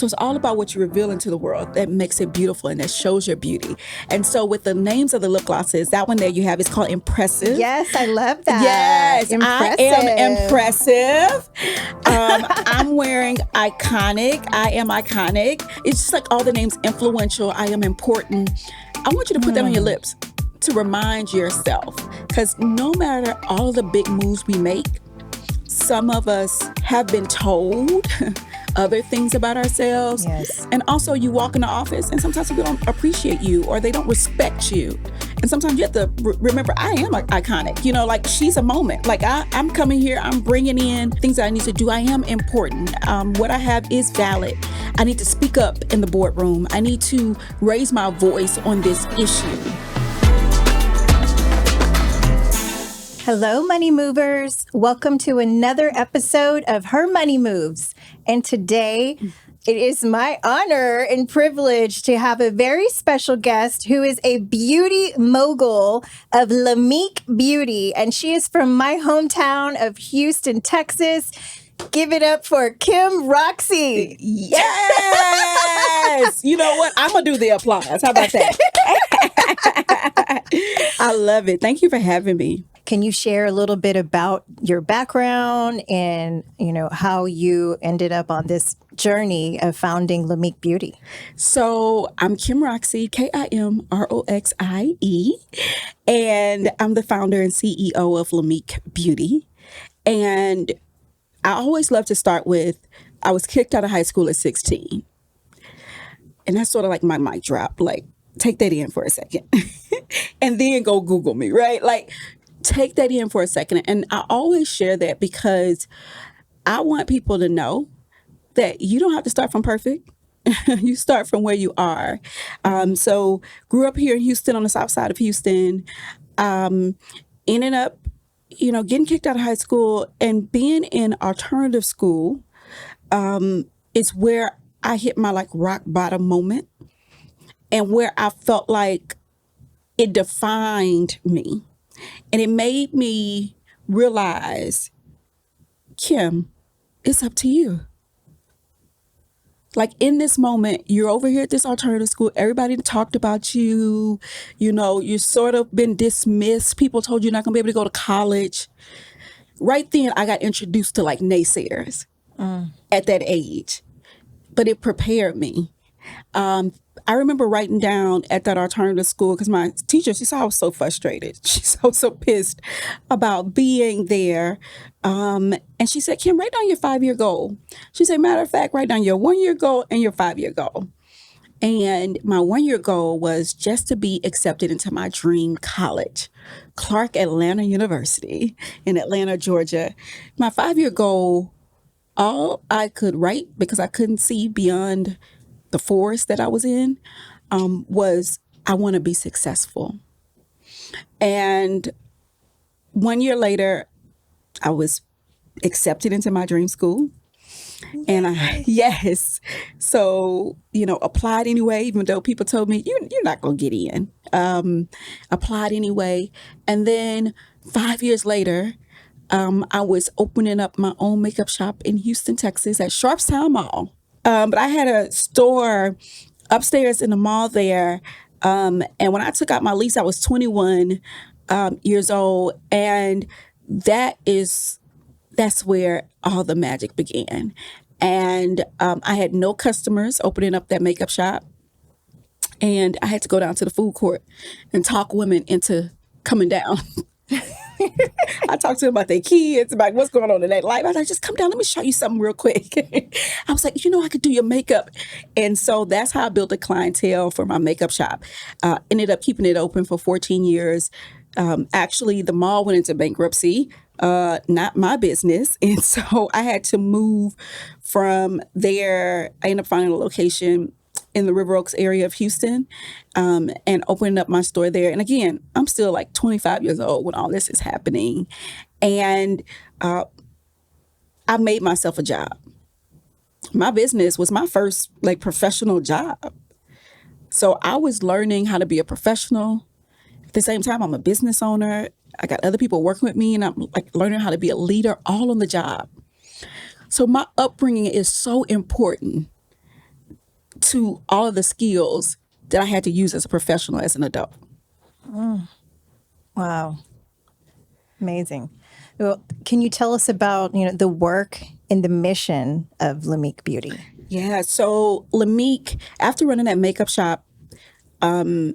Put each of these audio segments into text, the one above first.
So it's all about what you reveal into the world that makes it beautiful and that shows your beauty. And so with the names of the lip glosses, that one there you have is called Impressive. Yes, I love that. Yes, Impressive. I am impressive. I'm wearing Iconic. I am iconic. It's just like all the names influential. I am important. I want you to put that on your lips to remind yourself, because no matter all of the big moves we make, some of us have been told other things about ourselves. Yes. And also you walk in the office and sometimes people don't appreciate you or they don't respect you. And sometimes you have to remember, I am iconic. Like she's a moment. Like I'm coming here, I'm bringing in things that I need to do. I am important. What I have is valid. I need to speak up in the boardroom. I need to raise my voice on this issue. Hello, Money Movers. Welcome to another episode of Her Money Moves. And today, it is my honor and privilege to have a very special guest who is a beauty mogul of LAMIK Beauty. And she is from my hometown of Houston, Texas. Give it up for Kim Roxie. Yes! You know what? I'm going to do the applause. How about that? I love it. Thank you for having me. Can you share a little bit about your background and, how you ended up on this journey of founding LAMIK Beauty? So I'm Kim Roxie, Kimroxie, and I'm the founder and CEO of LAMIK Beauty. And I always love to start with, I was kicked out of high school at 16. And that's sort of like my mic drop, like take that in for a second and then go Google me, right? Like, take that in for a second. And I always share that because I want people to know that you don't have to start from perfect. You start from where you are. So grew up here in Houston, on the south side of Houston, ended up, getting kicked out of high school and being in alternative school is where I hit my rock bottom moment and where I felt like it defined me. And it made me realize, Kim, it's up to you. Like in this moment, you're over here at this alternative school. Everybody talked about you. You sort of been dismissed. People told you you're not going to be able to go to college. Right then, I got introduced to naysayers at that age. But it prepared me. I remember writing down at that alternative school because my teacher, she saw I was so frustrated. She's so pissed about being there. And she said, Kim, write down your 5-year goal. She said, matter of fact, write down your 1-year goal and your 5-year goal. And my 1-year goal was just to be accepted into my dream college, Clark Atlanta University in Atlanta, Georgia. My 5-year goal, all I could write because I couldn't see beyond the forest that I was in, was I want to be successful. And 1 year later, I was accepted into my dream school. And so, applied anyway, even though people told me, you're not going to get in. Applied anyway. And then 5 years later, I was opening up my own makeup shop in Houston, Texas at Sharpstown Mall. But I had a store upstairs in the mall there. And when I took out my lease, I was 21 years old. And that's where all the magic began. And I had no customers opening up that makeup shop. And I had to go down to the food court and talk women into coming down. I talked to them about their kids, about what's going on in their life. I was like, just come down, let me show you something real quick. I was like, I could do your makeup. And so that's how I built a clientele for my makeup shop. Ended up keeping it open for 14 years. Actually, the mall went into bankruptcy, not my business. And so I had to move from there. I ended up finding a location in the River Oaks area of Houston, and opening up my store there. And again, I'm still 25 years old when all this is happening. And I made myself a job. My business was my first professional job. So I was learning how to be a professional. At the same time, I'm a business owner. I got other people working with me, and I'm learning how to be a leader all on the job. So my upbringing is so important to all of the skills that I had to use as a professional, as an adult. Wow. Amazing. Well, can you tell us about, the work and the mission of LAMIK Beauty? Yeah. So LAMIK, after running that makeup shop, a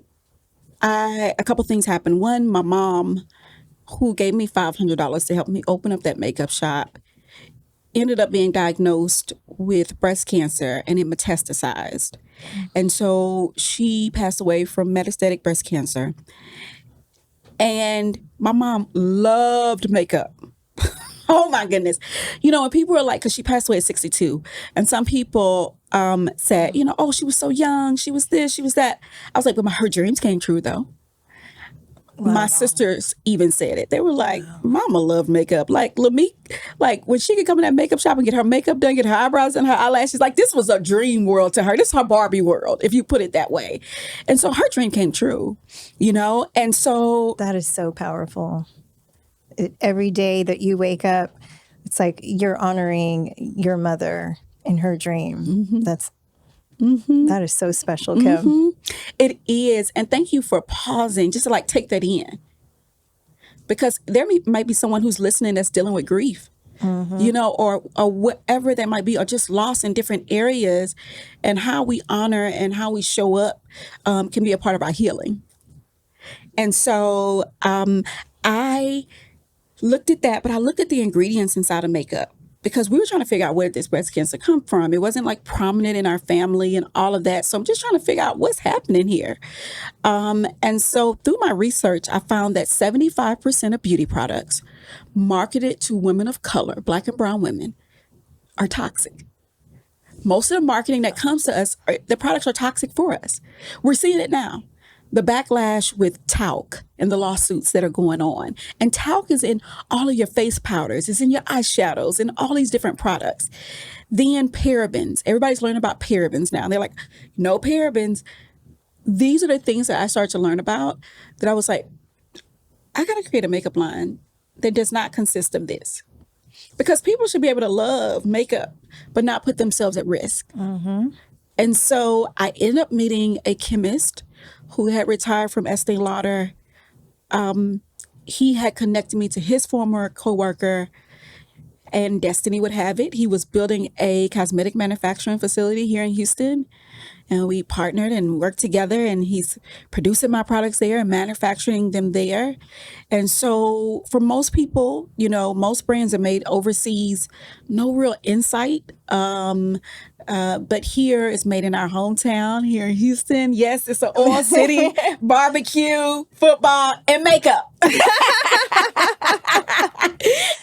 couple things happened. One, my mom, who gave me $500 to help me open up that makeup shop, ended up being diagnosed with breast cancer, and it metastasized. And so she passed away from metastatic breast cancer. And my mom loved makeup. Oh my goodness. And people were like, because she passed away at 62. And some people said, oh, she was so young. She was this, she was that. I was like, but her dreams came true, though. Wow. My sisters even said it. They were like, Mama loved makeup. Like LAMIK, like when she could come in that makeup shop and get her makeup done, get her eyebrows and her eyelashes, like this was a dream world to her. This is her Barbie world, if you put it that way. And so her dream came true, And so That is so powerful. Every day that you wake up, it's like you're honoring your mother and her dream. That is so special, Kim. it is. And thank you for pausing just to like take that in. Because there might be someone who's listening that's dealing with grief, or whatever that might be, or just lost in different areas. And how we honor and how we show up can be a part of our healing. And so I looked at that, but I looked at the ingredients inside of makeup because we were trying to figure out where did this breast cancer come from. It wasn't like prominent in our family and all of that. So I'm just trying to figure out what's happening here. And so through my research, I found that 75% of beauty products marketed to women of color, Black and brown women, are toxic. Most of the marketing that comes to us, the products are toxic for us. We're seeing it now. The backlash with talc and the lawsuits that are going on. And talc is in all of your face powders, it's in your eyeshadows, and all these different products. Then parabens. Everybody's learning about parabens now. They're like, no parabens. These are the things that I started to learn about that I was like, I got to create a makeup line that does not consist of this. Because people should be able to love makeup, but not put themselves at risk. And so I ended up meeting a chemist who had retired from Estee Lauder. He had connected me to his former coworker, and destiny would have it. He was building a cosmetic manufacturing facility here in Houston, and we partnered and worked together, and he's producing my products there and manufacturing them there. And so for most people, most brands are made overseas, no real insight. But here it's made in our hometown here in Houston. Yes, it's an oil city, barbecue, football, and makeup.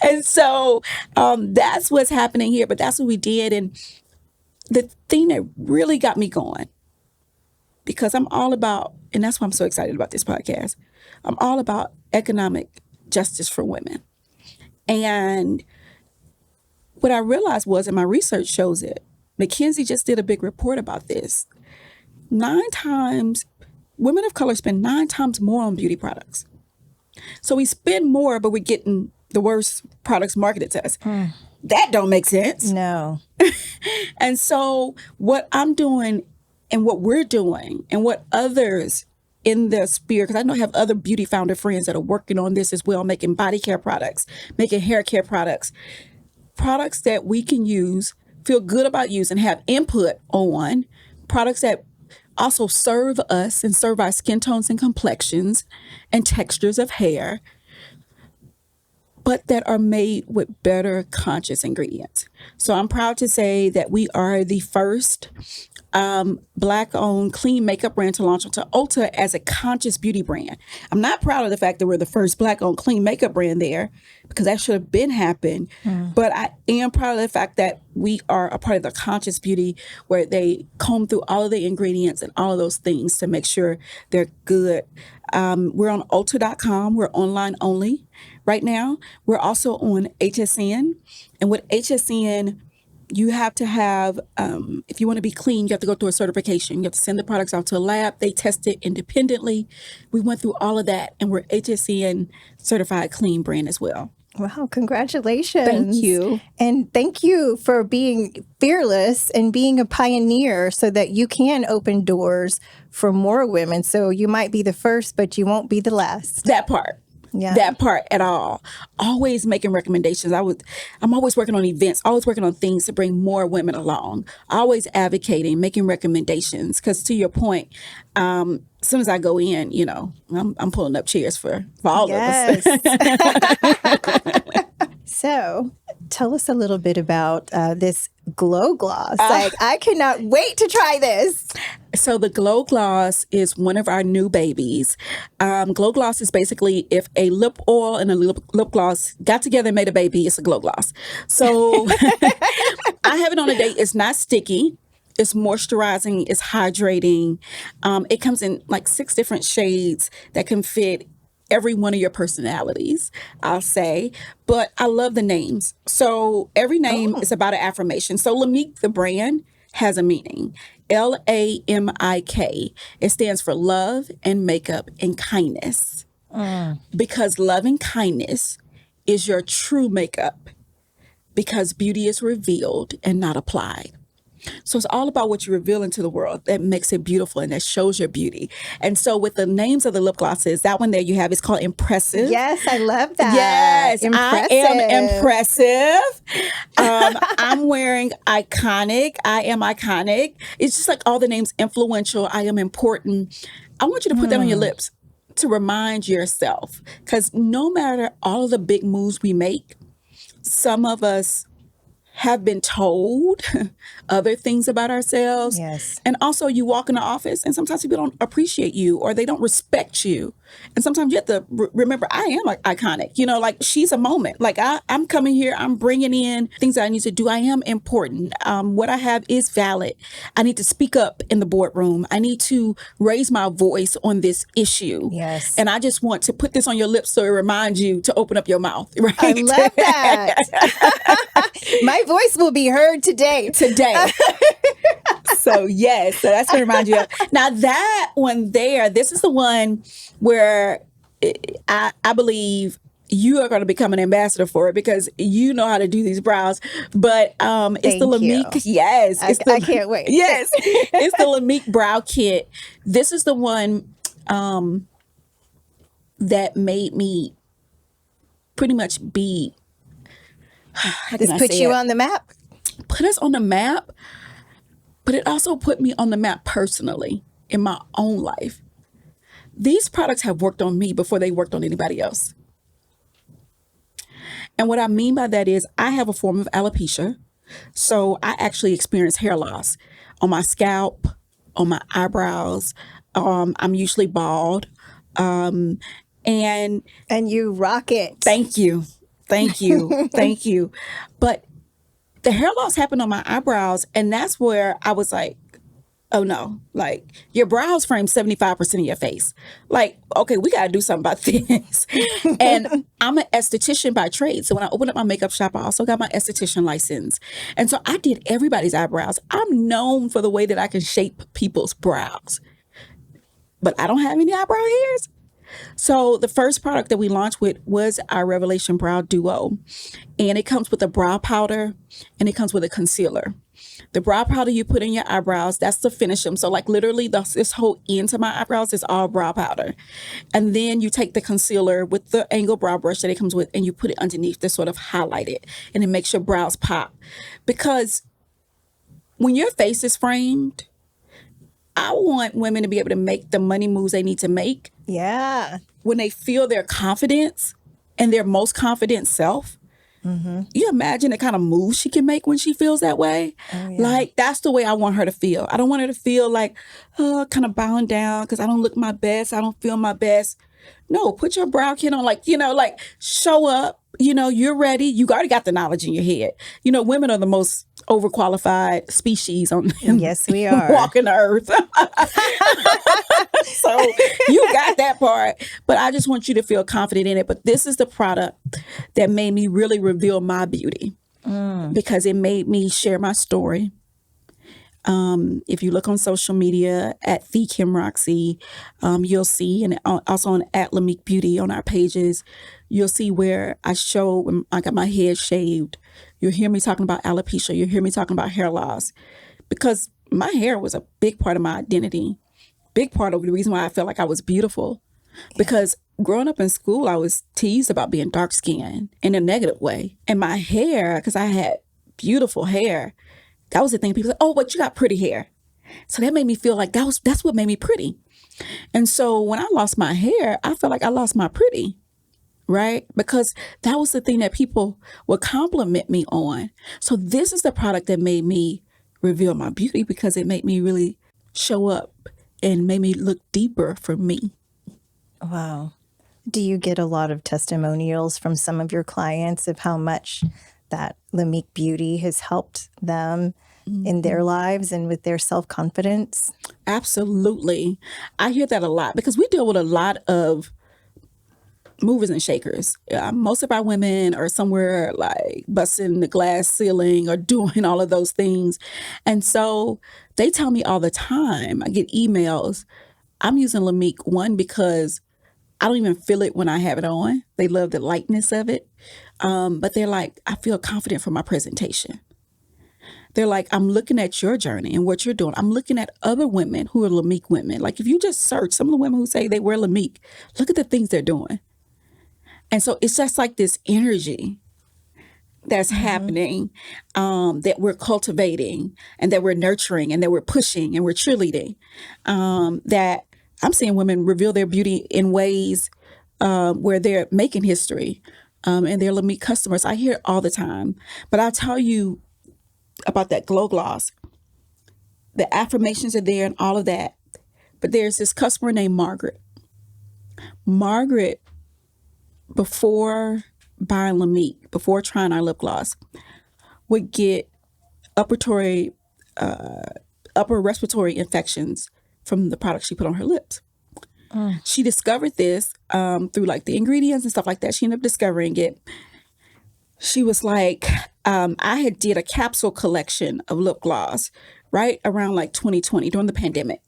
And so that's what's happening here. But that's what we did. And the thing that really got me going, because I'm all about, and that's why I'm so excited about this podcast, I'm all about economic justice for women. And what I realized was, and my research shows it, McKinsey just did a big report about this. 9 times, women of color spend 9 times more on beauty products. So we spend more, but we're getting the worst products marketed to us. That don't make sense. No. And so what I'm doing and what we're doing and what others in the sphere, because I know I have other beauty founder friends that are working on this as well, making body care products, making hair care products that we can use, feel good about using, have input on, products that also serve us and serve our skin tones and complexions and textures of hair, but that are made with better conscious ingredients. So I'm proud to say that we are the first Black-owned clean makeup brand to launch onto Ulta as a conscious beauty brand. I'm not proud of the fact that we're the first Black-owned clean makeup brand there, because that should have been happened. But I am proud of the fact that we are a part of the conscious beauty, where they comb through all of the ingredients and all of those things to make sure they're good. We're on Ulta.com. We're online only right now. We're also on HSN. And with HSN, you have to have, if you want to be clean, you have to go through a certification. You have to send the products out to a lab. They test it independently. We went through all of that, and we're HSN certified clean brand as well. Wow, congratulations. Thank you. And thank you for being fearless and being a pioneer so that you can open doors for more women. So you might be the first, but you won't be the last. That part. Yeah. That part at all. Always making recommendations. I'm always working on events, always working on things to bring more women along, always advocating, making recommendations. Because to your point, as soon as I go in, I'm pulling up chairs for all of us. So tell us a little bit about this glow gloss. I cannot wait to try this. So the Glow Gloss is one of our new babies. Glow Gloss is basically if a lip oil and a lip gloss got together and made a baby, it's a Glow Gloss. So I have it on a day. It's not sticky. It's moisturizing. It's hydrating. It comes in like 6 different shades that can fit every one of your personalities, I'll say. But I love the names. So every name is about an affirmation. So LAMIK, the brand, has a meaning. LAMIK. It stands for love and makeup and kindness. Because love and kindness is your true makeup. Because beauty is revealed and not applied. So it's all about what you reveal into the world that makes it beautiful and that shows your beauty. And so with the names of the lip glosses, that one there you have is called Impressive. Yes, I love that. Yes, Impressive. I am impressive. I'm wearing Iconic. I am iconic. It's just like all the names, influential. I am important. I want you to put that on your lips to remind yourself. Because no matter all of the big moves we make, some of us have been told other things about ourselves. Yes. And also you walk in the office and sometimes people don't appreciate you or they don't respect you. And sometimes you have to remember, I am like iconic, like she's a moment. Like I'm coming here, I'm bringing in things that I need to do. I am important. What I have is valid. I need to speak up in the boardroom. I need to raise my voice on this issue. Yes. And I just want to put this on your lips so it reminds you to open up your mouth. Right? I love that. My voice will be heard today. So yes, so that's what remind you of. Now that one there, this is the one where I believe you are going to become an ambassador for it because you know how to do these brows. But it's the LAMIK. Yes. I can't wait. Yes. It's the LAMIK brow kit. This is the one that made me pretty much be This puts you on the map. Put us on the map, but it also put me on the map personally in my own life. These products have worked on me before they worked on anybody else. And what I mean by that is I have a form of alopecia. So I actually experience hair loss on my scalp, on my eyebrows. I'm usually bald. And you rock it. Thank you. Thank you. But the hair loss happened on my eyebrows. And that's where I was like, oh no, like your brows frame 75% of your face. Like, okay, we got to do something about this. And I'm an esthetician by trade. So when I opened up my makeup shop, I also got my esthetician license. And so I did everybody's eyebrows. I'm known for the way that I can shape people's brows. But I don't have any eyebrow hairs. So the first product that we launched with was our Revelation Brow Duo. And it comes with a brow powder and it comes with a concealer. The brow powder you put in your eyebrows, that's to finish them. So like literally this whole end to my eyebrows is all brow powder. And then you take the concealer with the angled brow brush that it comes with and you put it underneath to sort of highlight it. And it makes your brows pop. Because when your face is framed, I want women to be able to make the money moves they need to make. Yeah. When they feel their confidence and their most confident self. Mm-hmm. You imagine the kind of moves she can make when she feels that way? Oh, yeah. Like, that's the way I want her to feel. I don't want her to feel like, kind of bowing down because I don't look my best. I don't feel my best. No, put your brow kit on, like show up. You're ready. You already got the knowledge in your head. Women are the most overqualified species on yes, we are walking the earth. So you got that part, but I just want you to feel confident in it. But this is the product that made me really reveal my beauty because it made me share my story. If you look on social media at the Kim Roxie, you'll see, and also on at LAMIK Beauty on our pages, you'll see where I show when I got my head shaved. You'll hear me talking about alopecia. You'll hear me talking about hair loss, because my hair was a big part of my identity, big part of the reason why I felt like I was beautiful. Because growing up in school, I was teased about being dark skinned in a negative way. And my hair, because I had beautiful hair, that was the thing. People said, "Oh, but you got pretty hair." So that made me feel like that's what made me pretty. And so when I lost my hair, I felt like I lost my pretty, right? Because that was the thing that people would compliment me on. So this is the product that made me reveal my beauty, because it made me really show up and made me look deeper for me. Wow. Do you get a lot of testimonials from some of your clients of how much that LAMIK Beauty has helped them in their lives and with their self-confidence? Absolutely. I hear that a lot because we deal with a lot of movers and shakers. Most of our women are somewhere like busting the glass ceiling or doing all of those things. And so they tell me all the time, I get emails, I'm using LAMIK, one, because I don't even feel it when I have it on. They love the lightness of it. But they're like, I feel confident for my presentation. They're like, I'm looking at your journey and what you're doing. I'm looking at other women who are LAMIK women. Like if you just search some of the women who say they wear LAMIK, look at the things they're doing. And so it's just like this energy that's happening, that we're cultivating and that we're nurturing and that we're pushing and we're cheerleading, that I'm seeing women reveal their beauty in ways where they're making history, and they're LAMIK customers. I hear it all the time. But I'll tell you about that glow gloss. The affirmations are there and all of that. But there's this customer named Margaret. Margaret, before buying LAMIK, before trying our lip gloss, would get upper respiratory infections from the product she put on her lips. She discovered this through like the ingredients and stuff like that. She ended up discovering it. She was like, I had did a capsule collection of lip gloss right around like 2020 during the pandemic.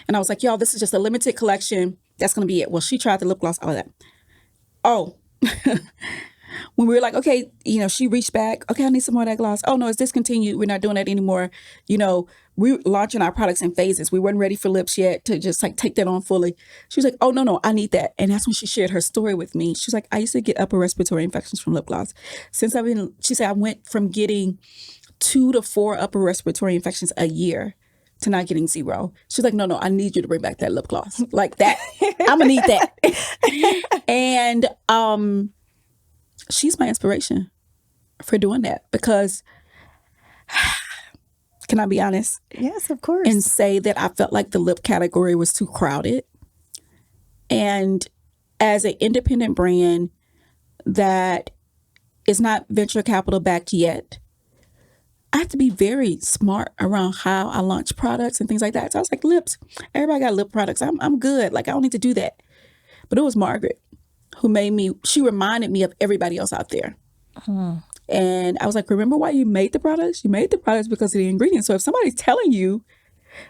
And I was like, y'all, this is just a limited collection. That's going to be it. Well, she tried the lip gloss, all of that. Oh, when we were like, okay, she reached back. Okay, I need some more of that gloss. Oh, no, it's discontinued. We're not doing that anymore. We're launching our products in phases. We weren't ready for lips yet to just like take that on fully. She was like, oh, no, I need that. And that's when she shared her story with me. She was like, I used to get upper respiratory infections from lip gloss. She said, I went from getting 2 to 4 upper respiratory infections a year to not getting 0. She's like, no, I need you to bring back that lip gloss. Like that. I'm going to need that. And she's my inspiration for doing that, because can I be honest? Yes, of course. And say that I felt like the lip category was too crowded. And as an independent brand that is not venture capital backed yet, I have to be very smart around how I launch products and things like that. So I was like, lips, everybody got lip products. I'm good. Like, I don't need to do that. But it was Margaret who she reminded me of everybody else out there. And I was like, remember why you made the products? You made the products because of the ingredients. So if somebody's telling you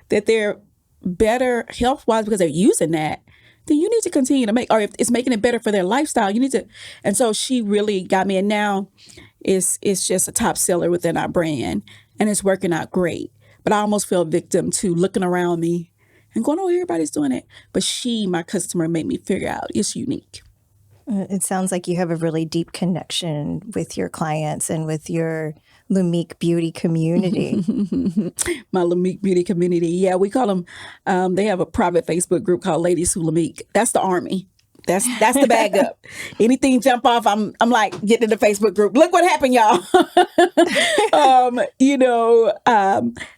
that they're better health-wise because they're using that, then you need to continue to make, or if it's making it better for their lifestyle, you need to. And so she really got me. And now it's just a top seller within our brand, and it's working out great. But I almost fell victim to looking around me and going, oh, everybody's doing it. But my customer, made me figure out it's unique. It sounds like you have a really deep connection with your clients and with your LAMIK Beauty community. My LAMIK Beauty community. Yeah, we call them, they have a private Facebook group called Ladies Who LAMIK. That's the army. That's the bag up. Anything jump off, I'm like, get in the Facebook group. Look what happened, y'all.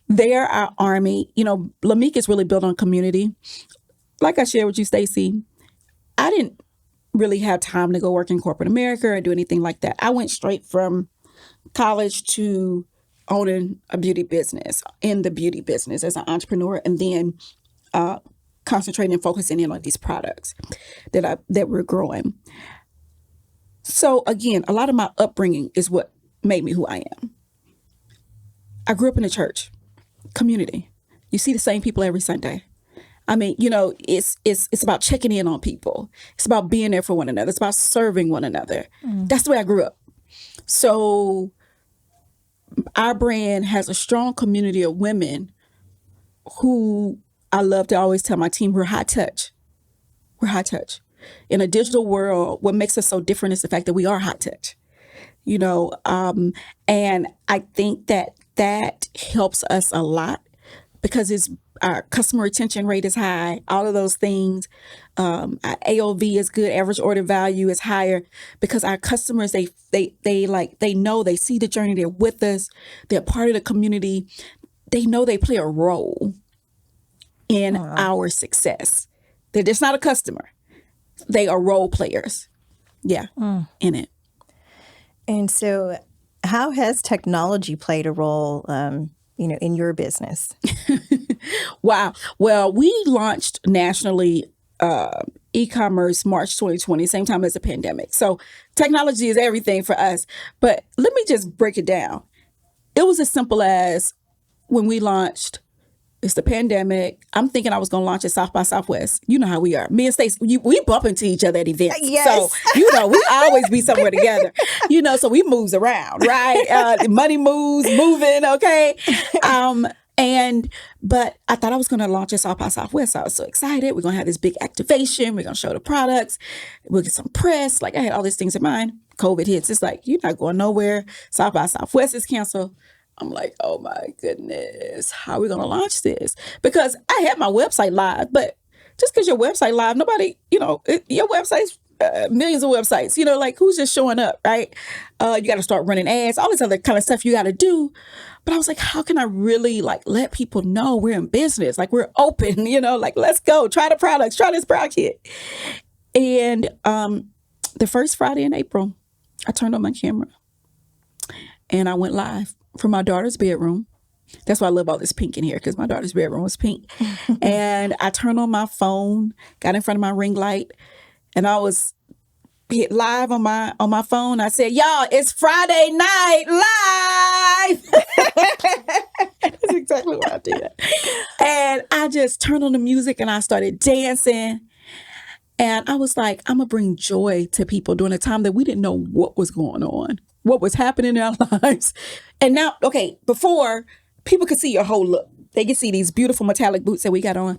They're our army. LAMIK is really built on community. Like I shared with you, Stacey, I didn't really have time to go work in corporate America or do anything like that. I went straight from college to owning a beauty business, in the beauty business as an entrepreneur, and then concentrating and focusing in on these products that we're growing. So again, a lot of my upbringing is what made me who I am. I grew up in the church. Community. You see the same people every Sunday. I mean, it's about checking in on people. It's about being there for one another. It's about serving one another. That's the way I grew up. So our brand has a strong community of women who I love to always tell my team, we're high touch. We're high touch. In a digital world, what makes us so different is the fact that we are high touch. And I think that helps us a lot because our customer retention rate is high, all of those things. Our AOV is good, average order value is higher because our customers, they know, they see the journey, they're with us, they're part of the community. They know they play a role in our success. They're just not a customer. They are role players. Yeah, in it. And so how has technology played a role, in your business? Wow. Well, we launched nationally e-commerce March 2020, same time as the pandemic. So technology is everything for us. But let me just break it down. It was as simple as when we launched, it's the pandemic. I'm thinking I was going to launch at South by Southwest. You know how we are. Me and Stacey, we bump into each other at events. Yes. So, we always be somewhere together. So we moves around, right? Money moves, moving, okay? But I thought I was going to launch at South by Southwest. I was so excited. We're going to have this big activation. We're going to show the products. We'll get some press. Like I had all these things in mind. COVID hits. It's like, you're not going nowhere. South by Southwest is canceled. I'm like, oh my goodness, how are we going to launch this? Because I had my website live, but just because your website live, nobody, your website's millions of websites, like who's just showing up, right? You got to start running ads, all this other kind of stuff you got to do. But I was like, how can I really let people know we're in business? Like we're open, let's go, try the products, try this brow kit. And the first Friday in April, I turned on my camera and I went live from my daughter's bedroom. That's why I love all this pink in here, because my daughter's bedroom was pink. And I turned on my phone, got in front of my ring light, and I was hit live on my phone. I said, y'all, it's Friday night live. That's exactly what I did. And I just turned on the music and I started dancing. And I was like, I'm going to bring joy to people during a time that we didn't know what was going on, what was happening in our lives. And now, before, people could see your whole look. They could see these beautiful metallic boots that we got on.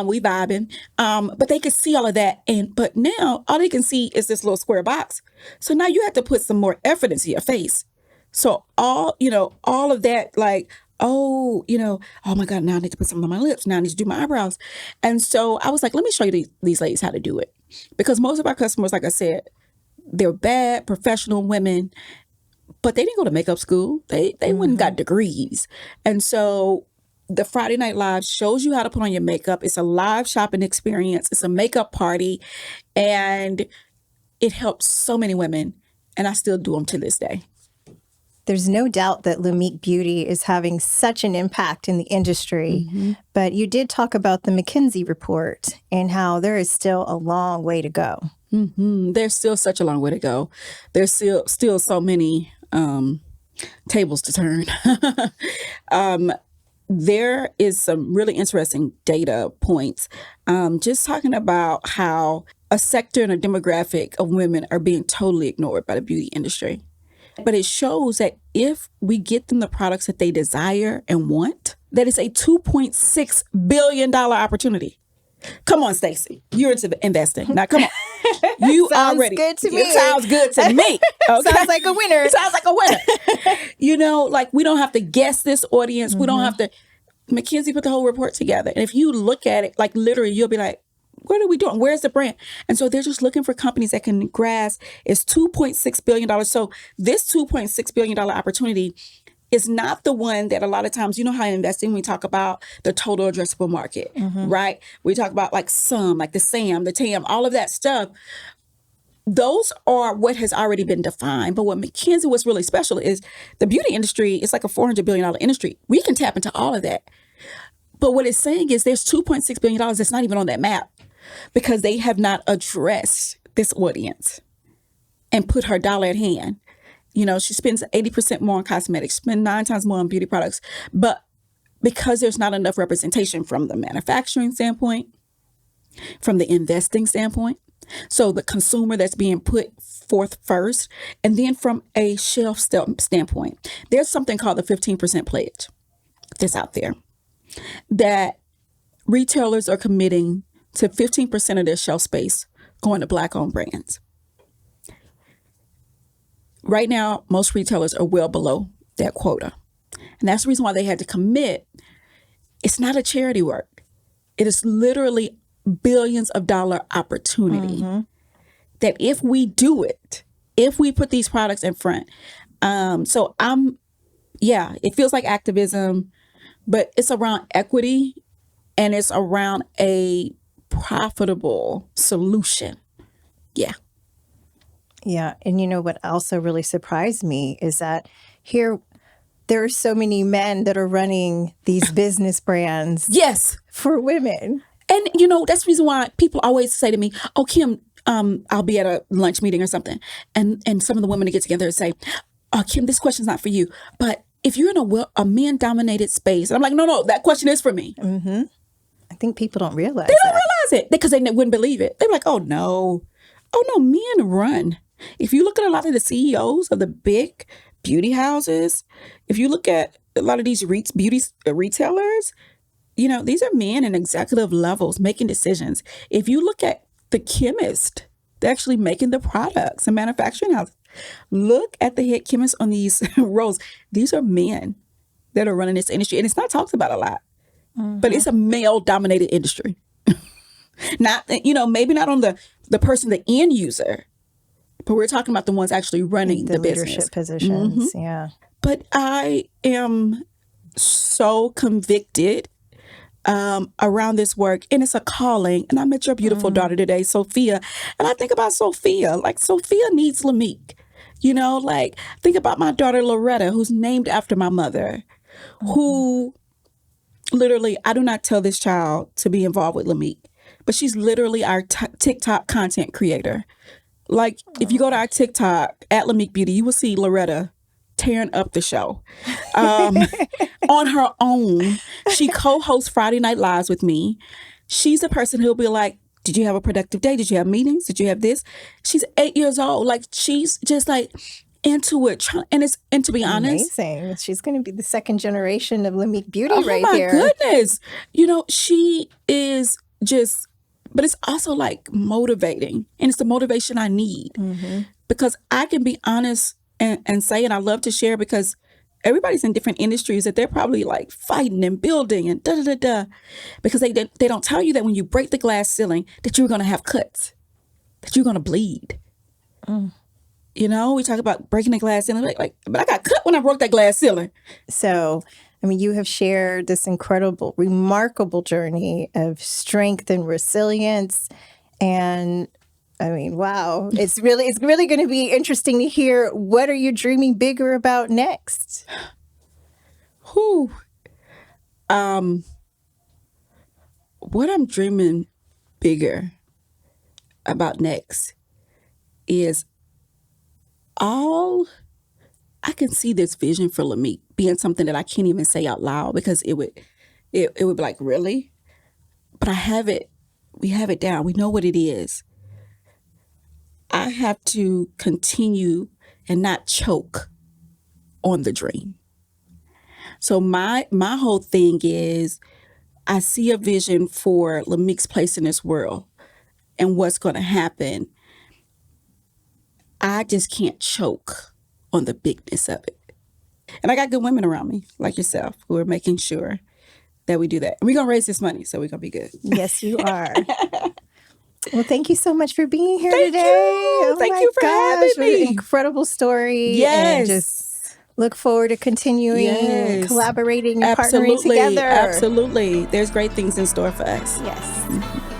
We vibing. But they could see all of that. But now all they can see is this little square box. So now you have to put some more effort into your face. So all of that, oh my God, now I need to put something on my lips. Now I need to do my eyebrows. And so I was like, let me show you these ladies how to do it. Because most of our customers, like I said, they're bad professional women, but they didn't go to makeup school. They went and got degrees. And so the Friday Night Live shows you how to put on your makeup. It's a live shopping experience. It's a makeup party. And it helps so many women. And I still do them to this day. There's no doubt that LAMIK Beauty is having such an impact in the industry. Mm-hmm. But you did talk about the McKinsey report and how there is still a long way to go. Mm-hmm. There's still such a long way to go. There's still so many tables to turn. There is some really interesting data points, just talking about how a sector and a demographic of women are being totally ignored by the beauty industry. But it shows that if we get them the products that they desire and want, that it's a $2.6 billion opportunity. Come on, Stacey. You're into investing. Now, come on. You sounds already. Good to me. It sounds good to me. Okay? Sounds like a winner. It sounds like a winner. We don't have to guess this audience. Mm-hmm. We don't have to. McKinsey put the whole report together. And if you look at it, literally, you'll be like, what are we doing? Where's the brand? And so they're just looking for companies that can grasp it's $2.6 billion. So this $2.6 billion opportunity is not the one that a lot of times, how in investing, we talk about the total addressable market, mm-hmm. right? We talk about the SAM, the TAM, all of that stuff. Those are what has already been defined. But what McKinsey was really special is the beauty industry is like a $400 billion industry. We can tap into all of that. But what it's saying is there's $2.6 billion that's not even on that map because they have not addressed this audience and put her dollar at hand. She spends 80% more on cosmetics, spends 9 times more on beauty products. But because there's not enough representation from the manufacturing standpoint, from the investing standpoint. So the consumer that's being put forth first, and then from a shelf standpoint, there's something called the 15% pledge that's out there that retailers are committing to 15% of their shelf space going to Black-owned brands. Right now, most retailers are well below that quota. And that's the reason why they had to commit. It's not a charity work. It is literally billions of dollar opportunity that if we do it, if we put these products in front. It feels like activism, but it's around equity and it's around a profitable solution. Yeah. Yeah. And you know what also really surprised me is that here there are so many men that are running these business brands. Yes. For women. And, you know, that's the reason why people always say to me, oh, Kim, I'll be at a lunch meeting or something. And some of the women get together and say, oh, Kim, this question's not for you. But if you're in a men-dominated space, and I'm like, no, that question is for me. Mm-hmm. I think people don't realize They don't realize it because they wouldn't believe it. They're like, oh, no, men run. If you look at a lot of the CEOs of the big beauty houses, if you look at a lot of these beauty retailers, you know, these are men in executive levels making decisions. If you look at the chemist, they're actually making the products and manufacturing houses. Look at the head chemists on these roles. These are men that are running this industry. And it's not talked about a lot, but it's a male-dominated industry. Not, you know, maybe not on the person, the end user, but we're talking about the ones actually running the business. Leadership positions, yeah. But I am so convicted around this work, and it's a calling. And I met your beautiful daughter today, Sophia, and I think about Sophia, like Sophia needs LAMIK. You know, like think about my daughter Loretta, who's named after my mother, who literally, I do not tell this child to be involved with LAMIK, but she's literally our TikTok content creator. Like if you go to our TikTok at LAMIK Beauty, you will see Loretta tearing up the show on her own. She co-hosts Friday Night Lives with me. She's the person who'll be like, did you have a productive day? Did you have meetings? Did you have this? She's 8 years old. Like she's just like into it. And to be honest, amazing. She's going to be the second generation of LAMIK Beauty oh right my there. Goodness. You know, she is just, but it's also like motivating. And it's the motivation I need because I can be honest and say, and I love to share because everybody's in different industries that they're probably like fighting and building and because they don't tell you that when you break the glass ceiling that you're going to have cuts, that you're going to bleed. You know, we talk about breaking the glass ceiling, like, but I got cut when I broke that glass ceiling. So, I mean, you have shared this incredible, remarkable journey of strength and resilience. And I mean, wow, it's really going to be interesting to hear, what are you dreaming bigger about next? What I'm dreaming bigger about next is I can see this vision for LAMIK being something that I can't even say out loud because it would be like, really? But we have it down. We know what it is. I have to continue and not choke on the dream. So my whole thing is I see a vision for LAMIK's place in this world and what's going to happen. I just can't choke on the bigness of it. And I got good women around me, like yourself, who are making sure that we do that. And we're going to raise this money, so we're going to be good. Yes, you are. Well, thank you so much for being here today. Thank you for having me. What an incredible story. Yes. And just look forward to continuing collaborating and partnering together. Absolutely. There's great things in store for us. Yes.